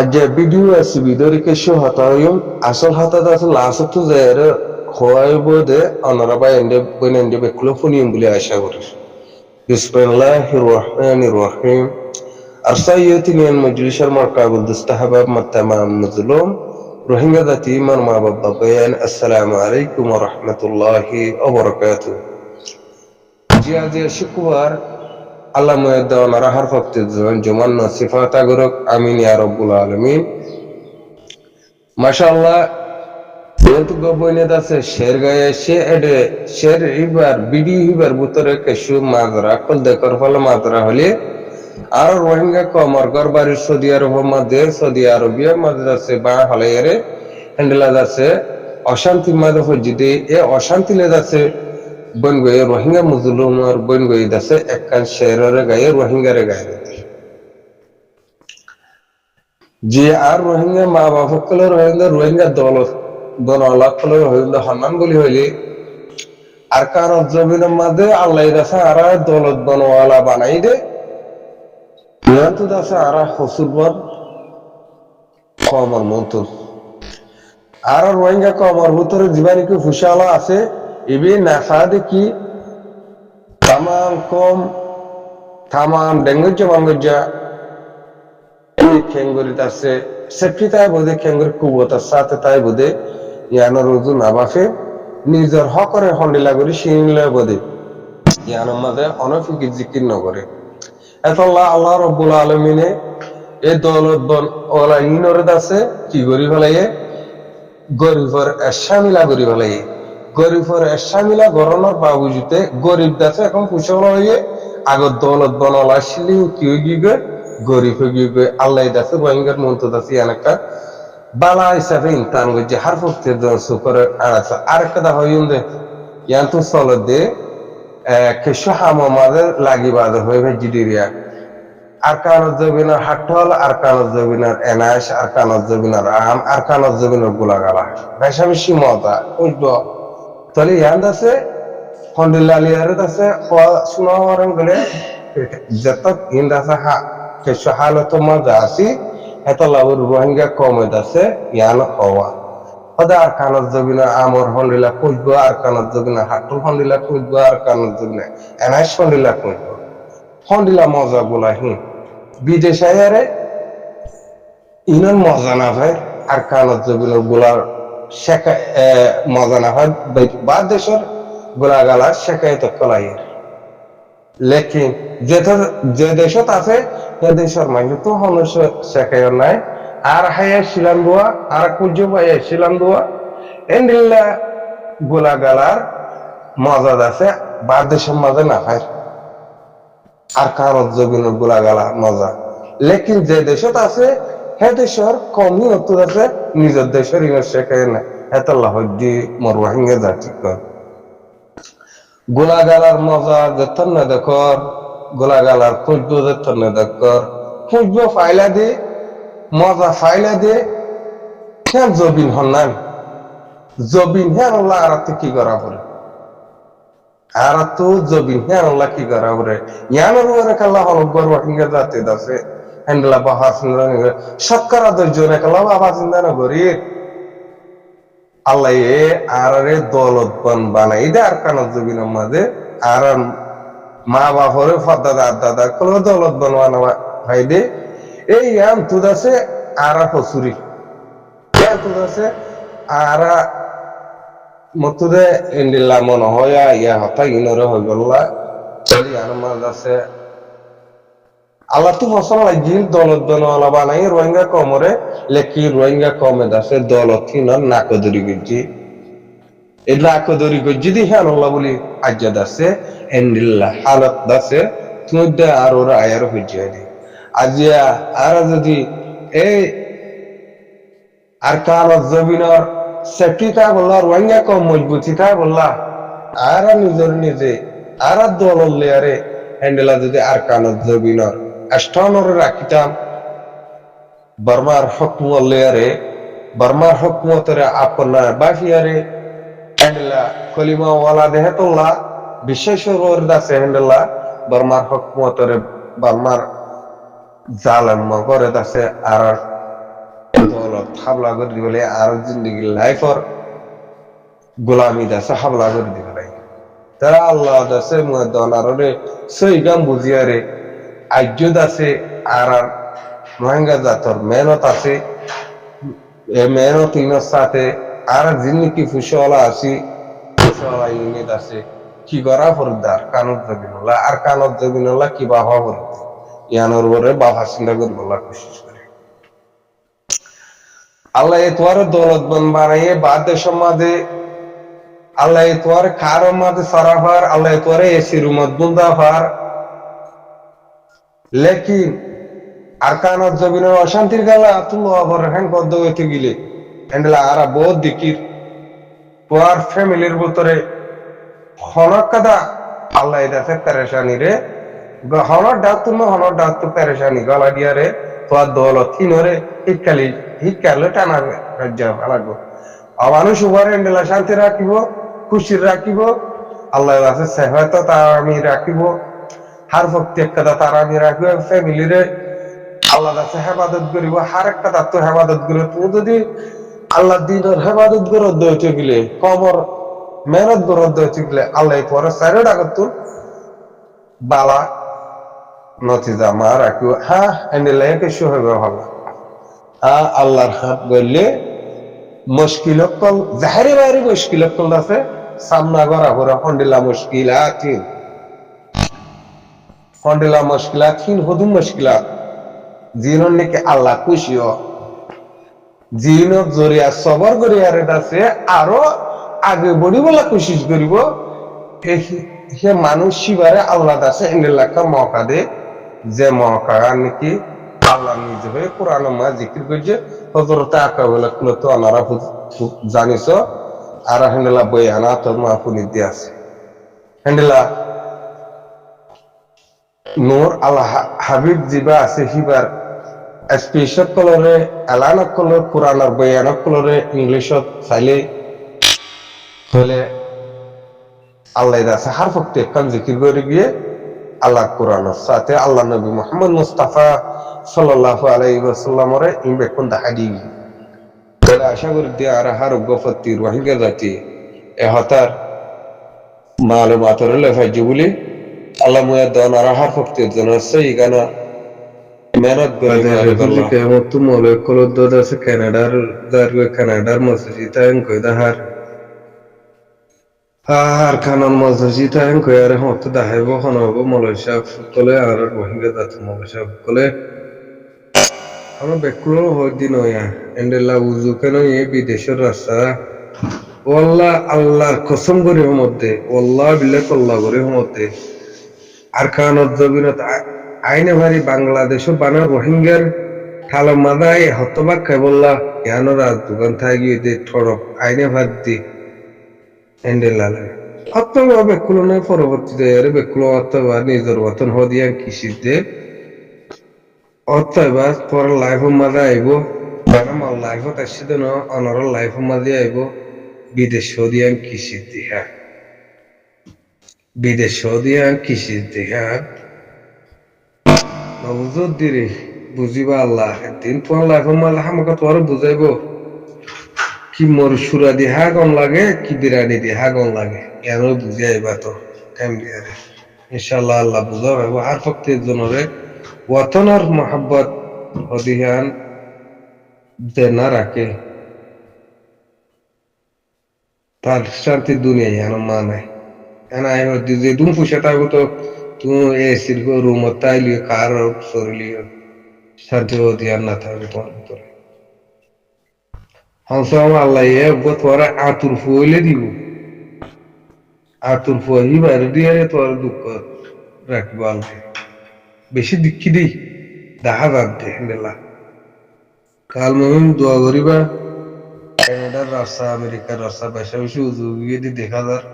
আজ ভিডিও আছে ভিডিওর কিছু হতায়ম আসল হতাত আছে লাস্ট তো যায় খোয়াই বোধে অনারা এন্ডে বইন এন্ডে বেকুলো ফুনিয়ম বলে আশা করি বিসমিল্লাহির রহমানির রহিম আরসাইয়াতিনিয়ান মজলিসের মারকাবুল দুস্তাহাবাব মাত্তামাম নজুলুম রোহিঙ্গা জাতি মার মা বাবা বয়ান আসসালামু আলাইকুম ওয়া রাহমাতুল্লাহি ওয়া বারাকাতুহু জিয়া জিয়া শুক্রবার আল্লাহ মুয়াদ্দা ওনারা হার ফক্তে জমান সিফাত আগরক আমিন ইয়া রাব্বুল আলামিন মাশাআল্লাহ যেহেতু গবইনে আছে শের গায়ে সে এডে শের ইবার বিডি ইবার বুতরে কেশু মাজরা কল দেখর ফলে মাজরা হলে আর রোহিঙ্গা কমর গরবারি সৌদি আরব মধ্যে সৌদি আরবিয়া মধ্যে আছে বা হলাইরে হ্যান্ডেলা আছে অশান্তি মাঝে ফজিদে এ অশান্তি লে আছে বন গয়ে রোহিঙ্গা মুজলুমার বন গয়ে আছে একখান শেরের গায়ে রোহিঙ্গারে গায়ে যে আর রোহিঙ্গা মা বাবা কলে রোহিঙ্গা দল দনলা কলে রোহিঙ্গা হন্নান বলি হইলে আর কার জমিনের মাঝে আল্লাহ দাসা আর দলত বনওয়ালা বানাই দে তো দাসা আর হসুরবর কমর মন্তর আর রোহিঙ্গা কমর ভিতরে জীবাণীকে ফুসালা আছে এবে নাফা দেখি তামাম কম তামাম ডেঙ্গুজা বাঙ্গুজা খেঙ্গুরিত আছে সেফটি তাই বোধে খেঙ্গুরি কুবতার সাথে তাই বোধে ইয়ানোর রুজু না বাফে নিজের হকরে হন্ডিলা করি শিনিলে বোধে ইয়ানোর মাঝে অনফিকি জিকির নগরে এতল্লাহ আল্লাহ রব্বুল আলমিনে এই দৌলত বন ওলা ইনরে আছে কি করি ফেলাইয়ে গরিবর এসামিলা করি ফেলাইয়ে গরিবর এসামিলা গরনের বাবুজিতে গরিব দাসে এখন কুশল হয়ে আগর দৌলত বন ওলা শিলি কি গিয়ে গরিব হয়ে আল্লাহ দাসে রোহিঙ্গার মন্ত দাসে অনেকটা বালা হিসাবে ইনতান যে হার ফক্তের দর্শক করে আড়াছে আরেকটা দা হইন দে ইয়ান তো চল দে কেশু হামাদের লাগি বাদে হয়ে ভাই জিডিরিয়া আর কানত জবিনার হাটল আর কানত জবিনার এনাস আর কানত জবিনার আম আর কানত জবিনার গোলাগালা ভাইসামি সীমতা বুঝব তাহলে ইয়ান আছে হন্ডিল্লালিয়ারে আছে শোনা হওয়ার গেলে যত ইন্দ আছে হা কেশু হালত মজা আছি এত লাভর রোহিঙ্গা কমে আছে ইয়ান হওয়া হদা আর কানত জবিনা আমর হন্ডিলা খুঁজবো আর কানত জবিনা হাটল হন্ডিলা খুঁজবো আর কানত জবিনা এনাস হন্ডিলা খুঁজবো হন্ডিলা মজা গুলা বিদেশে ইনন মজা না হয় আর কানত জবিনা গুলার শেখা মজা না হয় বা দেশের গোলা গালা শেখাই তো কলাই লেকিন যে দেশত আছে সে দেশের মানুষ তো হনস শেখাই নাই আর হাইয়া শিলান দোয়া আর কুজো ভাইয়া শিলান দোয়া এন্ডিল্লা গোলা গালার মজা আছে বা দেশের মাঝে না হয় আর কারত জবিনের গোলা গালা মজা লেকিন যে দেশত আছে হে দেশের কমই নতুন আছে নিজের দেশের ইংরেজ শেখাই না হেতাল্লাহ হদ্দি মর রোহিঙ্গা জাতি কর গোলা গালার মজা যেতন না দেখর গোলা গালার খুঁজবো যেতন না দেখর খুঁজবো ফাইলা দে মজা ফাইলা দে হ্যাঁ জবিন হন্নান জবিন হ্যাঁ আল্লাহ আর কি করা পড়ে আর তো জবিন হ্যাঁ আল্লাহ কি করা পড়ে ইয়ানোর ওরে কাল্লা হলগর রোহিঙ্গা জাতি দাসে হ্যান্ডলা বাহাস সৎকারা দর্জন কাল্লা বাবা চিন্তা না করি আল্লাহ আর দৌলত বন বানাই দে আর কানত জবিনের মাঝে আর মা বাপরে ফদাদা দাদা কল দৌলত বন বানা ভাই দে এই ইয়াম তুদ আছে আর হসুরি তুদ আছে আর মতুদে ইন্দিল্লা মন হয়া ইয়া হতা ইনরে হই গল্লা চলি আর মাঝ আছে আল্লাহ তো ফসল লাগিল দৌলত বনওয়ালা বানাই রোহিঙ্গা কমরে লেকি রোহিঙ্গা কমে দাসে দৌলত হিনার নাকদরি গজ্জি এই নাকদরি গজ্জি দি হ্যাঁ আল্লাহ বলি আজ্জাদ আছে এন্ডিল্লা হালত দাসে তুমি আর ওরা আয়ার হইয়া দি আজিয়া আর যদি এই আর কালত জমিনের সেফটি তা বললা রোহিঙ্গা কম মজবুতি তা বললা আর নিজের নিজে আর দৌলত লেয়ারে হ্যান্ডেলা যদি আর কানত জমিনের আষ্টানরে রাখিতাম বর্মার হকমত লেয়ারে বর্মার হকমতরে আপনার বাফিয়ারে হ্যান্ডেলা কলিমা ওয়ালা দেহেতল্লা বিশেষর দাসে হ্যান্ডেলা বর্মার হকমতরে বর্মার জালেম করে দাসে আর দৌলত হাবলা করে দিবলে আর জিন্দগি লাইফর গোলামি দাসে হাবলা করে দিবলে তারা আল্লাহ দাসে দনারে সই গাম বুঝিয়ারে আজ্য দাসে আর রোহিঙ্গা জাতর মেহনত আছে এ মেহনত ইনের সাথে আর জিন্দিগি ফুসওয়ালা আছি ফুসওয়ালা ইউনিট আছে কি করা ফরদার কানত জবিনুল্লাহ আর কানত জবিনুল্লাহ কি বাবা বলতে ইয়ানোর বরে বাবা চিন্তা করে বলা কোশিশ করে আল্লাহ এতোয়ার দৌলত বন বানাইয়ে বাদে সমাজে আল্লাহ এতোয়ার খার মাঝে সরাফার আল্লাহ এতোয়ারে এসি রুমত বুন্দাফার লেকিন আর কানত জবিনের অশান্তির গালা তুলো আবার হ্যাং বদ্ধ হইতে গেলে এন্ডলা আরা বহুত দিকির তোর ফ্যামিলির ভিতরে হনক কাদা আল্লাহ এদাসে পেরেশানি রে হনর ডাক তুমি হনর ডাক তো পেরেশানি গলা দিয়া রে তোর দৌলত কিনরে হিটকালে টানা রাজ্য লাগবো মানুষ উভারে এন্ডলা শান্তি রাখিব খুশির রাখিব আল্লাহ আছে সেহত তার আমি রাখিব হার ভক্তি একটা তার আমি রাখবো ফ্যামিলিরে আল্লাহ আছে হেফাজত করিব হার একটা তার তো হেফাজত করে তুমি যদি আল্লাহ দিনের হেফাজত গরদ হইতে গেলে কবর মেহনত গরদ হইতে গেলে আল্লাহ পরে সাইড আগত বালা নতিজা মা রাখিব হ্যাঁ এন্ডেলে কিছু হবে ভালো আল্লাহর হাত বললে মুশকিল কল জাহেরি বাইরে মুশকিল কল আছে সামনা করা করে হন্ডিলা মুশকিলাতিন হন্ডিলা মুশকিলাতিন হুদুম মুশকিলাত জিনন নাকি আল্লাহ খুশিও জিনত জরিয়া সবর করিয়ার আছে আরো আগে বড়িবলা কোশিশ করিব সে মানুষ শিবারে আল্লাহ দাসে এন্ডেলাকা মৌকা দে যে মৌকা নাকি আল্লাহ নিজে হয়ে কোরআন মা জিকির করছে হযরত আকাবুল তো আনারা জানিস আর হেন্ডেলা বয়ানা তোর মা পুনি দিয়ে আছে হেন্ডেলা নূর আল্লাহ হাবিব জিবা আছে হিবার স্পেশাল কলরে এলানক কলর কোরআনের বয়ানক কলরে ইংলিশত চাইলে হলে আল্লাহ আছে হার ফক্তি একখান জিকির করে গিয়ে আল্লাহ কোরআনের সাথে আল্লাহ নবী মুহাম্মদ মুস্তাফা সাল্লাল্লাহু আলাইহি ওয়াসাল্লামরে ইনবেকুন দাহাদি বলে আশা করি দিয়ে আর হার গফতি রোহিঙ্গা জাতি এ হতার মালুমাতর লেফাইজি বলি আল্লাহ মুয়া দন আর হার ফক্তির জন্য সেই গানা মেহনত করে কেমন তো মলে কলদ আছে কানাডার মসজিদ আইন কই দাহার আর কানন মসজিদ আইন কই আর হত দাহাইব হনব মলেশিয়া কলে আর রোহিঙ্গা জাতি মলেশিয়া কলে আমরা বেকুলো হদিন হইয়া এন্ডেলা উজু কেন এই বিদেশের রাস্তা ওয়াল্লাহ আল্লাহর কসম করে মধ্যে ওয়াল্লাহ বিল্লাহ কল্লাহ করে মধ্যে আর কানত জবিনত আইনে ভারি বাংলাদেশও বানা রোহিঙ্গার থালো মাদায় হতবাক খাইবল্লা ইয়ানো রাজ দোকান থাকি দে ঠড়ক আইনে ভাত দি এন্ডেলালে অত্যন্ত বেকুলো নয় পরবর্তীতে আরে বেকুলো অথবা নিজের বতন হদিয়া কৃষিতে অথবা তোর লাইফ মাঝে আইব আমার লাইফত আসছে না অনর লাইফ মাঝে আইব বিদেশ হদিয়া কৃষি দিহা বিদেশ হদিয়া কৃষি দিহা নবুজত দিরে বুঝিবা আল্লাহ একদিন তোমার লাইফের মাঝে আমাকে তোমার বুঝাইব কি মোর সুরা দি হাগন লাগে কি বিরানি দি হাগন লাগে কেন বুঝে আইবা তো কেমনি আরে ইনশাআল্লাহ আল্লাহ বুঝা পাইব আর ফক্তির জনরে ওয়াতনার মোহাব্বত অধিহান দে না রাখে তার শান্তি দুনিয়ায় আনো মা নাই এনাই হদি যে দুম পুষে থাকবো তো তুমি এসির রুম তাইলি কার সরিলি শান্তি অধিহান না থাকবে তোমার ভিতরে হামসাম আল্লাহ এ তোরা আতুর ফুইলে দিব আতুর ফুই বাইরে দিয়ে তোর দুঃখ রাখবো আল্লাহ বেশি দিক্ষি দিই দেখা যাচ্ছে হেন্ডেলা কাল মহিম দোয়া করিবা কানাডার রাস্তা আমেরিকার রাস্তা বেশা বেশি উজু গিয়ে দেখা যার